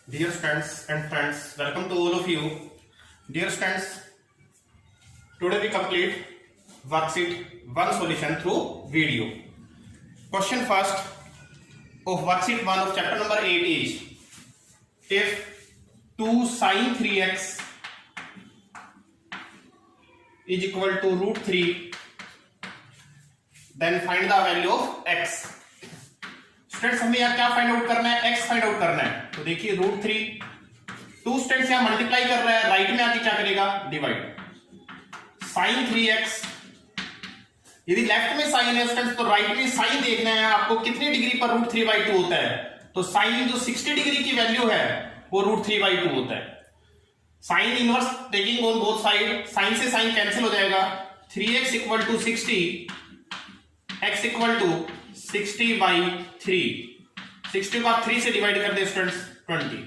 Dear students and friends, welcome to all of you. Dear students, today we complete worksheet 1 solution through video. Question first of worksheet 1 of chapter number 8 is, if 2 sin 3x is equal to root 3, then find the value of x. Students हमें यहाँ क्या find out करना है, x find out करना है. तो देखिए root 3 2 students यहाँ मल्टीप्लाई कर रहा है, राइट में आके क्या करेगा, डिवाइड. साइन 3x, यदि लेफ्ट में साइन है स्टूडेंट्स तो राइट में साइन देखना है आपको कितने डिग्री पर रूट 3/2 होता है. तो साइन जो 60 डिग्री की वैल्यू है वो रूट 3/2 होता है. Sine inverse taking on both side, sine से साइन कैंसिल हो जाएगा. 3x equal to 60, x equal to 60/3. 60 को आप 3 से डिवाइड कर दे स्टूडेंट्स 20.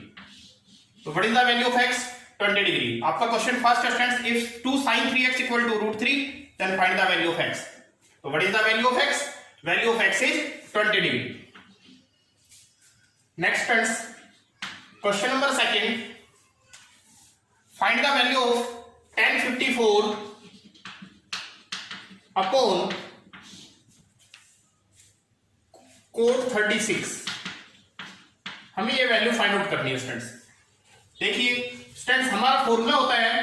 तो what is the value of x? 20 degree. आपका क्वेश्चन फर्स्ट है students, if 2 sin 3x equal to root 3 then find the value of x. तो what is the value of x? Value of x is 20 degree. Next students, question number second, find the value of tan 54 upon cot 36. हमें ये value find out करनी है students. देखिए students हमारा formula होता है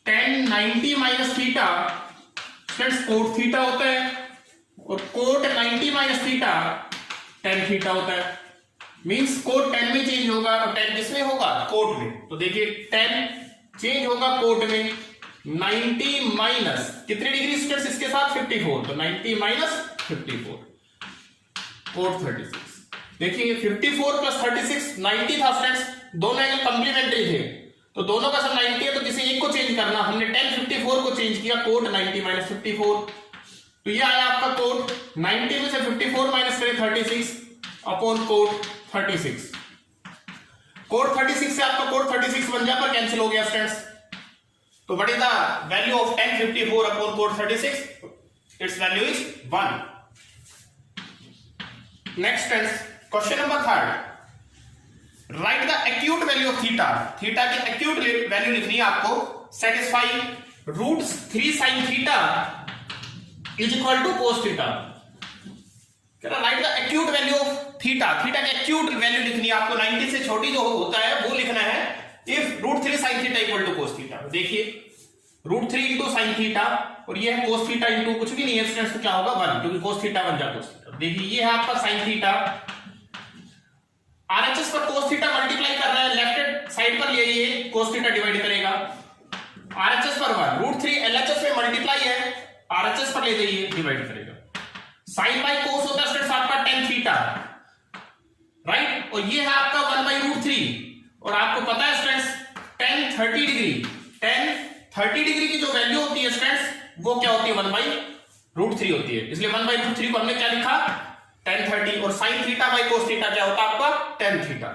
tan 90 minus theta, students cot theta होता है, और cot 90 minus theta tan theta होता है. मींस cot tan में चेंज होगा और tan किसमें होगा, cot में. तो देखिए tan चेंज होगा cot में. 90 माइनस कितने डिग्री स्टूडेंट्स इसके साथ 54, तो 90 माइनस 54 cot 36. देखिए 54 प्लस 36 90 था स्टूडेंट्स, दोनों एंगल कॉम्प्लीमेंट्री थे, तो दोनों का सब 90 है, तो किसी एक को चेंज करना. हमने tan 54 को चेंज किया cot 90 माइनस 54. तो ये आया आपका cot 90 में से 54 माइनस करें 36 अपॉन cot 36. cot 36 से आपका cot 36 बन जाए पर कैंसिल हो गया स्टूडेंट्स. तो what is the value of tan 54 upon cot 36? It's value is 1. Next question number third, write the acute value of theta. Theta की एक्यूट वैल्यू लिखनी है आपको. Satisfy root 3 sin theta is equal to cos theta. Write the acute value of theta. Theta की acute value लिखनी है आपको, 90 से छोटी जो होता है वो लिखना है. If root 3 sin theta equal to cos theta. देखिए रूट 3 इंटू साइन थीटा, और ये है cos थीटा इंटू कुछ भी नहीं है स्टूडेंट्स, तो क्या होगा 1, क्योंकि cos थीटा बन जाए cos थीटा. देखिए ये है आपका साइन थीटा, आरएचएस पर cos थीटा मल्टीप्लाई कर रहा है, लेफ्ट साइड पर ये cos थीटा डिवाइड करेगा. आरएचएस पर 1, रूट 3 एलएचएस में मल्टीप्लाई है, आरएचएस पर ले जाइए डिवाइड करेगा. साइन बाय cos होता है स्टूडेंट्स आपका tan थीटा, राइट, और ये है आपका 1/√3. और आपको पता है students tan 30 degree, tan 30 degree की जो वैल्यू होती है स्टूडेंट्स वो क्या होती है, 1/√3 होती है. इसलिए 1/√3 को हमने क्या लिखा, tan 30. और sin theta by cos theta क्या होता है आपका, tan थीटा.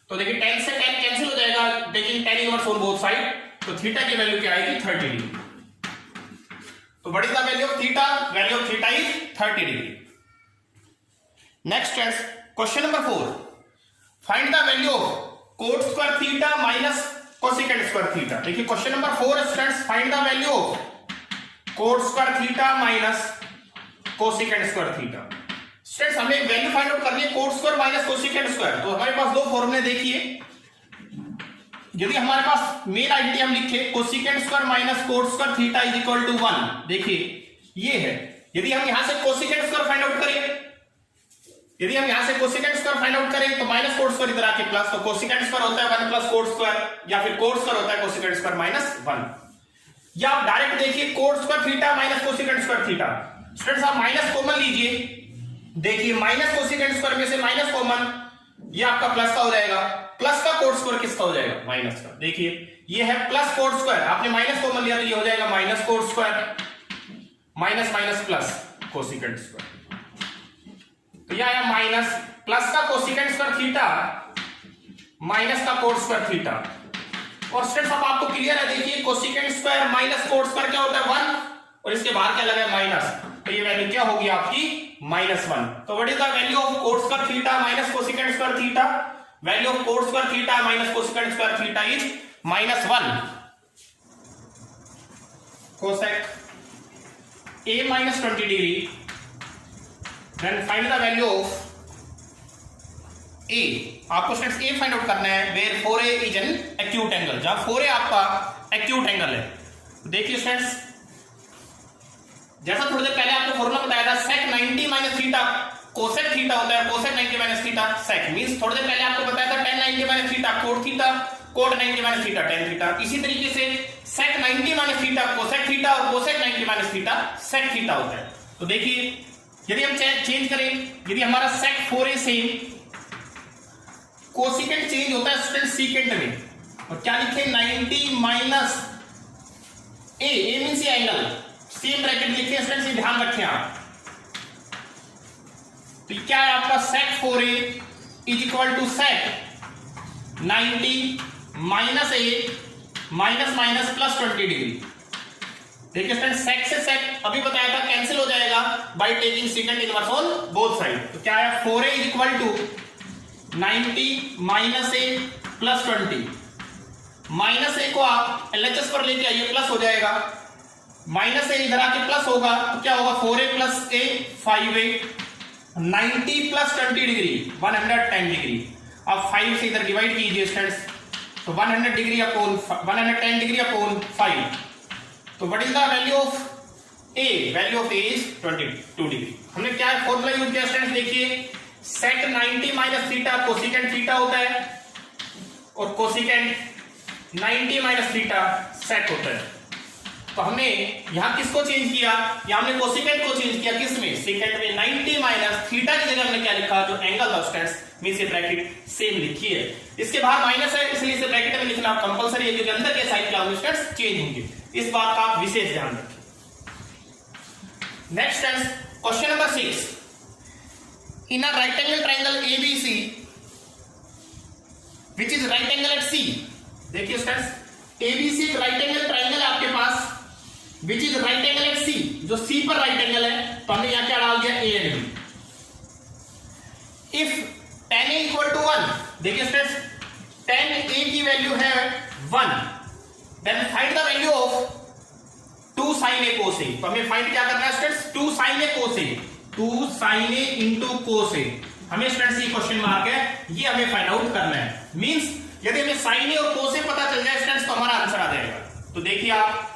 तो देखिए tan से tan कैंसिल हो जाएगा, taking tan inverse on both side, तो थीटा की वैल्यू क्या आएगी, 30 डिग्री. तो what is the value of theta? Value of theta is 30 degree. Next question number 4, find the value of cot square theta minus cosecant square theta. देखिए question number 4 students, find the value of cot square theta minus cosecant square theta. Students हमें value find out करनी है cot square minus cosecant square. तो हमारे पास दो फॉर्मूले देखिए. यदि हमारे पास मेन आइडेंटिटी हम लिखे cosecant square minus cot square theta is equal to 1. देखिए ये है. यदि हम यहां से कोसेकेंट स्क्वायर फाइंड आउट करें, यदि हम यहां से कोसेकेंट स्क्वायर फाइंड आउट करें तो माइनस cot स्क्वायर इधर आके प्लस, तो कोसेकेंट स्क्वायर होता है 1 प्लस cot स्क्वायर, या फिर cot स्क्वायर होता है कोसेकेंट स्क्वायर माइनस 1. या आप डायरेक्ट देखिए cot square theta minus cosecant square theta. Students आप माइनस कॉमन लीजिए. देखिए माइनस कोसेकेंट स्क्वायर में से माइनस कॉमन, ये आपका प्लस का हो जाएगा. प्लस का cot स्क्वायर किसका हो जाएगा, माइनस का. देखिए ये है प्लस cot स्क्वायर, आपने माइनस कॉमन लिया तो ये हो जाएगा minus cot square, minus minus plus cosecant square. तो यह आया माइनस, प्लस का कोसेकेंट स्क्वायर थीटा माइनस का cot स्क्वायर थीटा. और स्टूडेंट्स अब आपको क्लियर है, देखिए cosecant square minus cot square क्या होता है 1, और इसके बाहर क्या लगा है माइनस, तो ये वैल्यू क्या होगी आपकी -1. तो what is the value of cot square theta minus cosecant square theta? Value of coat square theta minus cosecant square theta is -1 cosec a minus 20 degree, then find the value of a. आपको students a find out करना है where 4a is an acute angle, जहां 4a आपका acute angle है। देखिए students, जैसा थोड़ी देर पहले आपको फॉर्मूला बताया था sec 90 minus theta cosec theta होता है, cosec 90 minus theta sec means थोड़ी देर पहले आपको बताया था tan 90 minus theta cot theta, cot 90 minus theta tan theta. इसी तरीके से sec 90 minus theta cosec theta और cosec 90 minus theta sec theta होता है। तो देखिए यदि हम चेंज करें, यदि हमारा sec 4a से कोसेकेंट चेंज होता है स्टूडेंट सीकेंट में, और क्या लिखे 90 माइनस a मींस ये एंगल, सेम ब्रैकेट लिखे स्टूडेंट्स, ये ध्यान रखें आप। तो क्या है आपका sec 4a is equal to sec 90 minus a minus minus plus 20 degree. देखिए स्टूडेंट sec से sec अभी बताया था कैंसिल हो जाएगा by taking second inverse on both side. तो क्या है 4a is equal to 90 minus a plus 20, minus a को आप LHS पर लेके आइए प्लस हो जाएगा, माइनस a इधर आके प्लस होगा तो क्या होगा 4a plus a 5a, 90 plus 20 degree 110 degree. अब 5 से इधर डिवाइड कीजिए स्टूडेंट्स, तो 100 डिग्री अपॉन 110 डिग्री अपॉन 5, तो what is the value of a? Value of a is 22 degree. हमने क्या फॉर्मूला यूज किया स्टूडेंट्स, देखिए sec 90 minus theta cosecant theta होता है और कोसेकेंट 90 माइनस थीटा sec होता है। तो हमने यहां किसको चेंज किया, यहां हमने कोसेकेंट को चेंज किया किसमें, सेकेंड में। 90 माइनस थीटा की जगह हमने क्या लिखा, जो एंगल था स्टूडेंट्स मींस ये ब्रैकेट सेम लिखी है, इसके बाहर माइनस है इसलिए इसे ब्रैकेट में लिखना कंपलसरी है, क्योंकि अंदर के साइड क्या होंगे स्टूडेंट्स चेंज होंगे, इस बात का आप विशेष ध्यान रखें। Next students question number 6, in a right angle triangle ABC which is right angle at C। देखिए स्टूडेंट्स ABC एक राइट एंगल ट्रायंगल है आपके पास which is right angle at C, जो C पर राइट एंगल है, तो हमने यहां क्या डाल दिया A and B। If tan A equal to 1, देखिए स्टूडेंट्स tan A की वैल्यू है 1, then find the value of 2 sin A cos A। तो हमें फाइंड क्या करना है students, 2 sin A cos A, 2 sin A into cos A। हमें students ये क्वेश्चन मार्क है, ये हमें फाइंड आउट करना है। मींस यदि हमें sin A और cos A पता चल जाए स्टूडेंट्स तो हमारा आंसर आ जाएगा। तो देखिए आप,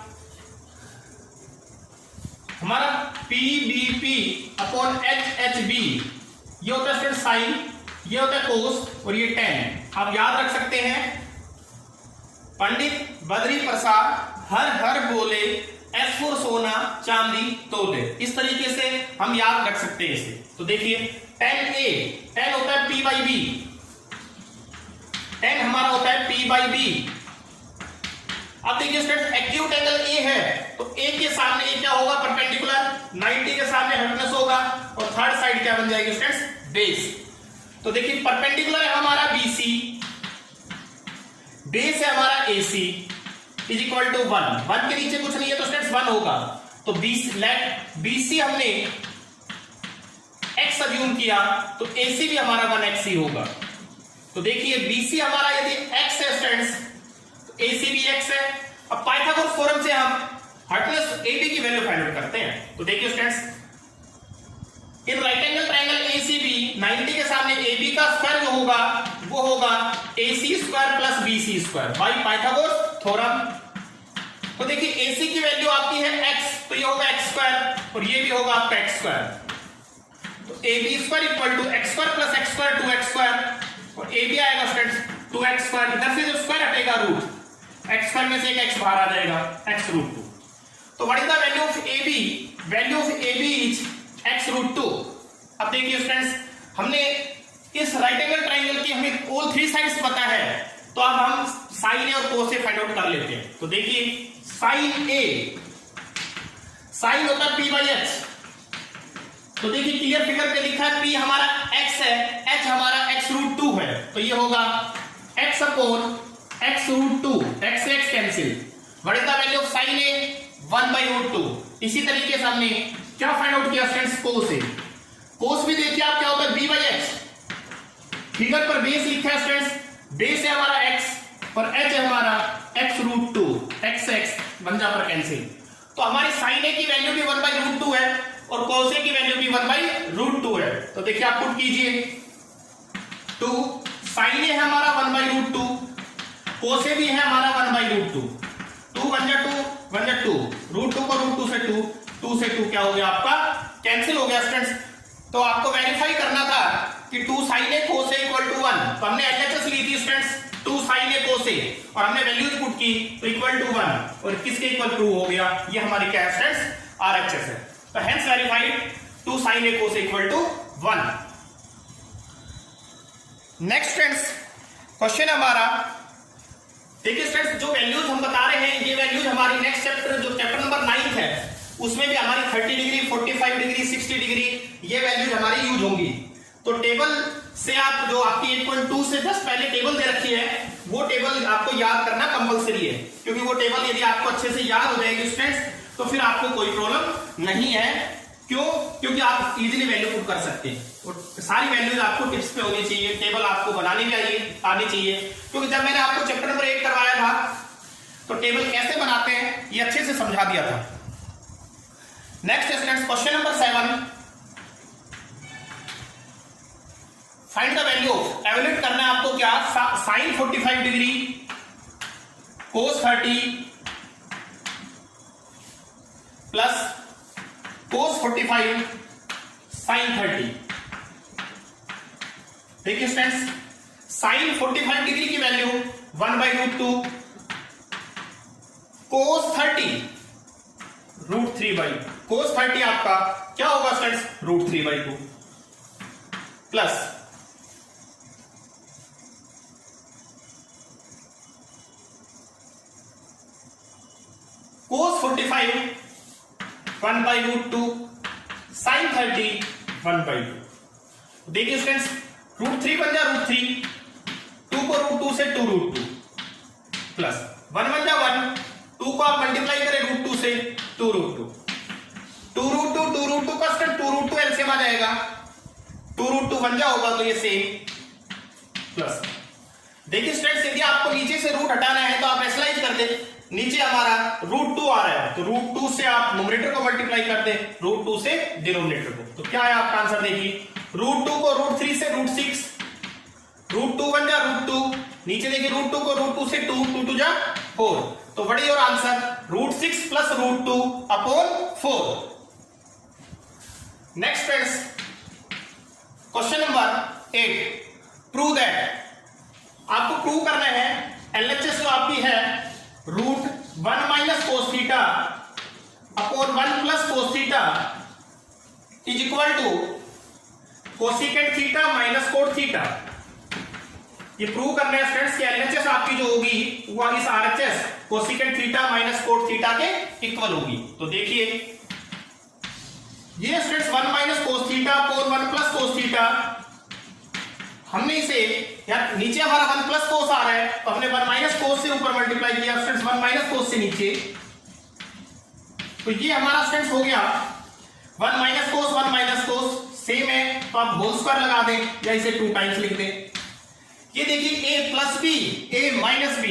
हमारा PBP अपॉन HHB ये होता है स्टूडेंट साइन, ये होता है कोस और ये tan। आप याद रख सकते हैं, पंडित बद्री प्रसाद हर हर बोले S फॉर सोना चांदी तोले, इस तरीके से हम याद रख सकते हैं इसे। तो देखिए tan A, tan होता है P बाई B, tan हमारा होता है P बाई B। अब देखिए स्टूडेंट एक्यूट एंगल A है, तो A के सामने A क्या होगा, परपेंडिकुलर, 90 के सामने हाइपोटेनस होगा और थर्ड साइड क्या बन जाएगी स्टूडेंट्स, बेस। तो देखिए परपेंडिकुलर है हमारा BC, बेस है हमारा AC इज इक्वल टू 1 के नीचे कुछ नहीं है तो स्टूडेंट्स 1 होगा। तो BC हमने x अज्यूम किया तो AC भी हमारा 1x ही होगा। तो देखिए BC हमारा यदि x है स्टूडेंट्स, AC भी x है। अब पाइथागोरस थ्योरम से हम हाइपोटेनस AB की वैल्यू फाइंड आउट करते हैं। तो देखिए students, in right angle triangle ACB 90 के सामने AB का स्क्वायर जो होगा वो होगा AC square plus BC square by Pythagoras theorem. तो देखिए AC की वैल्यू आपकी है x, तो ये होगा x स्क्वायर और ये भी होगा आपका x स्क्वायर। तो AB square equal to x square plus x square 2x square और AB आएगा स्टूडेंट्स 2x स्क्वायर, इधर से जो स्क्वायर हटेगा रूट, x स्क्वायर में से एक x बाहर आ जाएगा x रूट 2। तो what is the value of AB? Value of AB is x root 2। अब देखिए स्टूडेंट्स, हमने इस राइट एंगल ट्रायंगल की हमें ऑल 3 साइड्स पता है, तो अब हम साइन A और कोस A फाइंड आउट कर लेते हैं। तो देखिए साइन A, साइन होता है P बाई H। तो देखिए क्लियर फिगर पे लिखा है P हमारा x है, H हमारा x रूट 2 है, तो ये होगा x upon x root 2, x से x cancel. What is the value of sine A? 1 by root 2। इसी तरीके से हमने क्या फाइंड आउट किया स्टूडेंट्स, कोस A। कोस भी देखिए आप क्या होता है B बाई H, फिगर पर बेस लिखा है स्टूडेंट्स, बेस है हमारा x और h है हमारा x√2, x बन जा पर कैंसिल। तो हमारी sin a की वैल्यू भी 1/√2 है और cos a की वैल्यू भी 1/√2 है। तो देखिए आप पुट कीजिए 2 sin a है हमारा 1/√2, cos a भी है हमारा 1/√2, 2 1 जा 2 √2 को √2 से 2 से 2 क्या हो गया आपका कैंसिल हो गया स्टूडेंट्स। तो आपको वेरीफाई करना था कि 2 sin a cos a = 1, तो हमने LHS ली थी students 2 sin a cos a और हमने वैल्यूज पुट की तो इक्वल टू 1 और किसके इक्वल टू हो गया, ये हमारी क्या है स्टूडेंट्स RHS है। तो hence verified 2 sin a cos a = 1। Next students question हमारा देखिए स्टूडेंट्स, जो वैल्यूज हम बता रहे हैं ये वैल्यूज हमारी नेक्स्ट चैप्टर जो चैप्टर नंबर 9 है उसमें भी हमारी 30 डिग्री 45 डिग्री 60 डिग्री ये वैल्यूज हमारी यूज होंगी। तो टेबल से आप जो आपकी 8.2 से जस्ट पहले टेबल दे रखी है वो टेबल आपको याद करना कंपलसरी है, क्योंकि वो टेबल यदि आपको अच्छे से याद हो जाएगी स्टूडेंट्स तो फिर आपको कोई प्रॉब्लम नहीं है। क्यों? क्योंकि आप इजीली वैल्यू पुट कर सकते हैं और सारी वैल्यूज आपको टिप्स पे होनी चाहिए, टेबल आपको बनानी भी आनी चाहिए। क्योंकि जब मैंने आपको चैप्टर नंबर 8 करवाया था तो टेबल कैसे बनाते हैं ये अच्छे से समझा दिया था। Next students question number 7, find the value of, evaluate करना है आपको क्या, sin 45 degree cos 30 plus cos 45 sin 30। देखिए स्टूडेंट्स sin 45 डिग्री की वैल्यू 1/√2, cos 30 √3/, cos 30 आपका क्या होगा स्टूडेंट्स √3/2 प्लस cos 45 1/√2 sin 30 1/2। देखिए स्टूडेंट्स √3 बन जा √3, 2 को √2 से 2√2 प्लस 1 बन जा 1, 2 को आप मल्टीप्लाई करें √2 से 2√2, 2√2 का स्टूडेंट 2√2 एलसीएम आ जाएगा, 2√2 बन जा होगा तो ये सेम प्लस। देखिए स्टूडेंट्स यदि आपको नीचे से रूट हटाना है तो आप एसलाइज कर दे, नीचे हमारा √2 आ रहा है तो √2 से आप न्यूमरेटर को मल्टीप्लाई कर दे √2 से डिनोमिनेटर को, तो क्या है आपका आंसर देखिए √2 को √3 से √6, √2 बन जा √2, नीचे देखिए √2 को √2 से 2 2 जा 4, तो what is your answer √6 plus √2 upon 4। Next friends question number 8, prove that, आपको प्रूव करना है LHS जो आपकी है √1 - cos θ upon 1 + cos θ is equal to cosecant theta minus cot theta. ये प्रूव करना है स्टूडेंट्स कि LHS आपकी जो होगी वो इस RHS cosecant theta minus cot theta के इक्वल होगी। तो देखिए ये स्टूडेंट्स 1 - cos θ अपॉन 1 + cos θ, हमने इसे यार नीचे हमारा 1 + cos आ रहा है तो हमने 1 - cos से ऊपर मल्टीप्लाई किया स्टूडेंट्स 1 - cos से नीचे, तो ये हमारा स्टूडेंट्स हो गया 1 - cos 1 - cos सेम है तो आप होल स्क्वायर लगा दें या इसे 2 टाइम्स लिख दें। ये देखिए a + b a - b,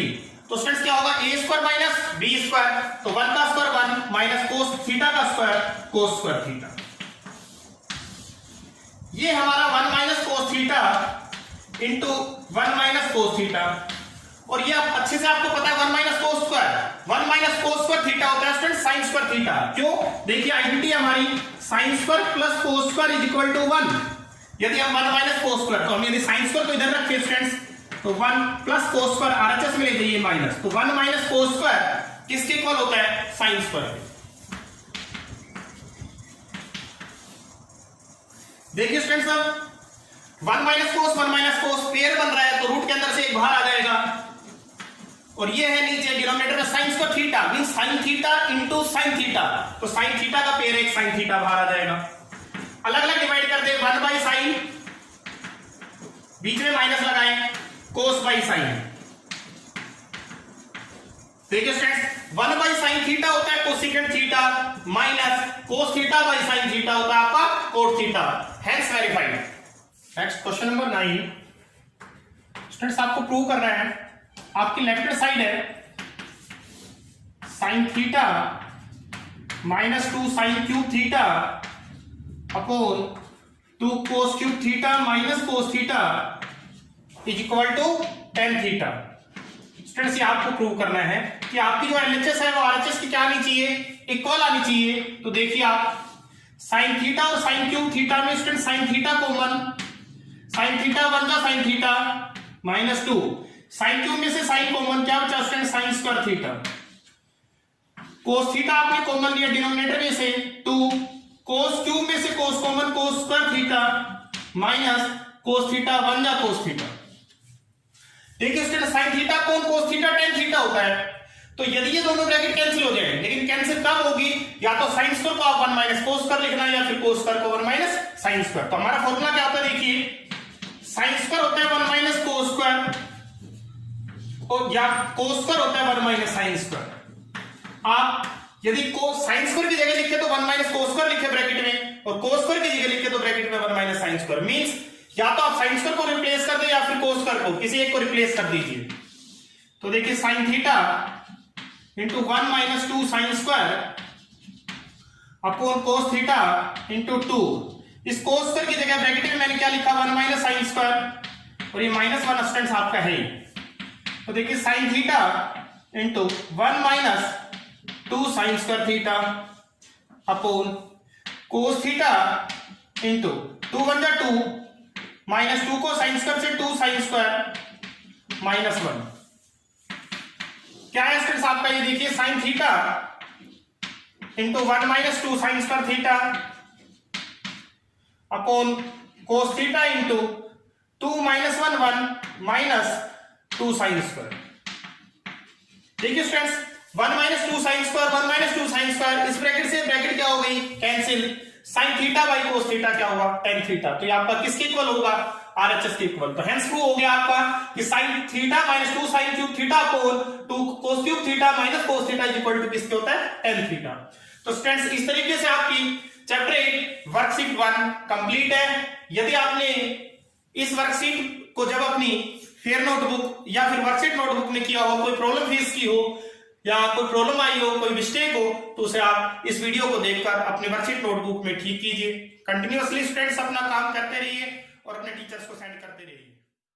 तो स्टूडेंट्स क्या होगा a² - b², तो 1 का स्क्वायर 1 माइनस cos θ का स्क्वायर cos² θ। ये हमारा 1 - cos θ इंटू 1 - cos θ, और ये आप अच्छे से आपको पता है 1 - cos², 1 - cos² θ होता है स्टूडेंट sin² θ। क्यों? देखिए आइडेंटिटी हमारी sin² + cos² is equal to 1। यदि हम 1 - cos² तो हम यदि sin² को इधर रखें स्टूडेंट्स तो 1 + cos² RHS में ले जाइए माइनस, तो 1 - cos² किसके इक्वल होता है sin²। देखिए स्टूडेंट्स अब 1 - cos 1 - cos पेयर बन रहा है तो रूट के अंदर से एक बाहर आ जाएगा, और ये है नीचे डिनोमिनेटर में sin² θ means sin θ into sin θ, तो sin θ का पेयर एक sin θ बाहर आ जाएगा। अलग अलग डिवाइड कर दे 1/sin, बीच में माइनस लगाएं cos/sin। देखिए स्टूडेंट्स 1/sin θ होता है cosecant theta minus cos θ/sin θ होता है आपका cot θ, hence verified. Next question number 9, students आपको प्रूव करना है, आपकी लेफ्ट साइड है sine theta minus 2 sine cube theta upon 2 cos cube theta minus cos theta is equal to tan theta. Students ये आपको प्रूव करना है कि आपकी जो एलएचएस है वो आरएचएस की क्या आनी चाहिए, इक्वल आनी चाहिए। तो देखिए आप साइन थीटा और साइन क्यूब थीटा में student sine theta common, sine theta बन जा sine theta minus 2, sine cube में से साइन कॉमन, क्या बचा student sine square theta, cos theta आपने कॉमन लिया डिनोमिनेटर में से 2, कोस क्यूब में से cos common, cos square theta minus cos theta बन जा कोस थीटा। देखिए स्टूडेंट साइन थीटा कौन कोस थीटा tan थीटा होता है, तो यदि ये दोनों ब्रैकेट कैंसिल हो जाए, लेकिन कैंसिल कब होगी, या तो साइन स्क्वायर को आप 1 माइनस कोस स्क्वायर लिखना है या फिर कोस स्क्वायर को 1 माइनस साइन स्क्वायर। तो हमारा फॉर्मूला क्या होता है, देखिए साइन स्क्वायर होता है 1 माइनस कोस स्क्वायर और या कोस स्क्वायर होता है 1 माइनस साइन स्क्वायर। आप यदि साइन स्क्वायर की जगह लिखे तो 1 माइनस कोस स्क्वायर लिखे ब्रैकेट में, और कोस स्क्वायर की जगह लिखे तो ब्रैकेट में 1 माइनस साइन स्क्वायर। मींस या तो आप साइन स्क्वायर को रिप्लेस कर दे या फिर कोस स्क्वायर को, किसी एक को रिप्लेस कर दीजिए। तो देखिए sine theta into 1 minus 2 sine square upon cos theta into 2, इस कोस स्क्वायर की जगह ब्रैकेट में मैंने क्या लिखा 1 माइनस साइन स्क्वायर और ये -1 स्टूडेंट्स आपका है। तो देखिए sine theta into 1 minus 2 sine square theta upon cos theta into 2 1 जा 2 माइनस 2 को साइन स्क्वायर से 2 साइन स्क्वायर -1। क्या है स्टूडेंट्स आपका, ये देखिए sine theta into 1 minus 2 sine square theta upon cos theta into 2 minus 1 1 minus 2 sine square. देखिए students 1 minus 2 sine square 1 minus 2 sine square, इस ब्रैकेट से ब्रैकेट क्या हो गई cancel, sine theta by cos theta क्या होगा tan थीटा। तो ये आपका किसके इक्वल होगा, आरएचएस के इक्वल। तो हेंस प्रूव हो गया आपका कि sine theta minus 2 sine cube theta upon 2 cos cube theta minus cos theta is equal to किसके होता है tan थीटा। तो स्टूडेंट्स इस तरीके से आपकी चैप्टर 8 वर्कशीट 1 कंप्लीट है। यदि आपने इस वर्कशीट को जब अपनी फेयर नोटबुक या फिर वर्कशीट नोटबुक में किया हो, कोई प्रॉब्लम फेस की हो या कोई प्रॉब्लम आई हो, कोई मिस्टेक हो, तो उसे आप इस वीडियो को देखकर अपने वर्कशीट नोटबुक में ठीक कीजिए। कंटिन्यूअसली स्टूडेंट्स अपना काम करते रहिए और अपने टीचर्स को सेंड करते रहिए।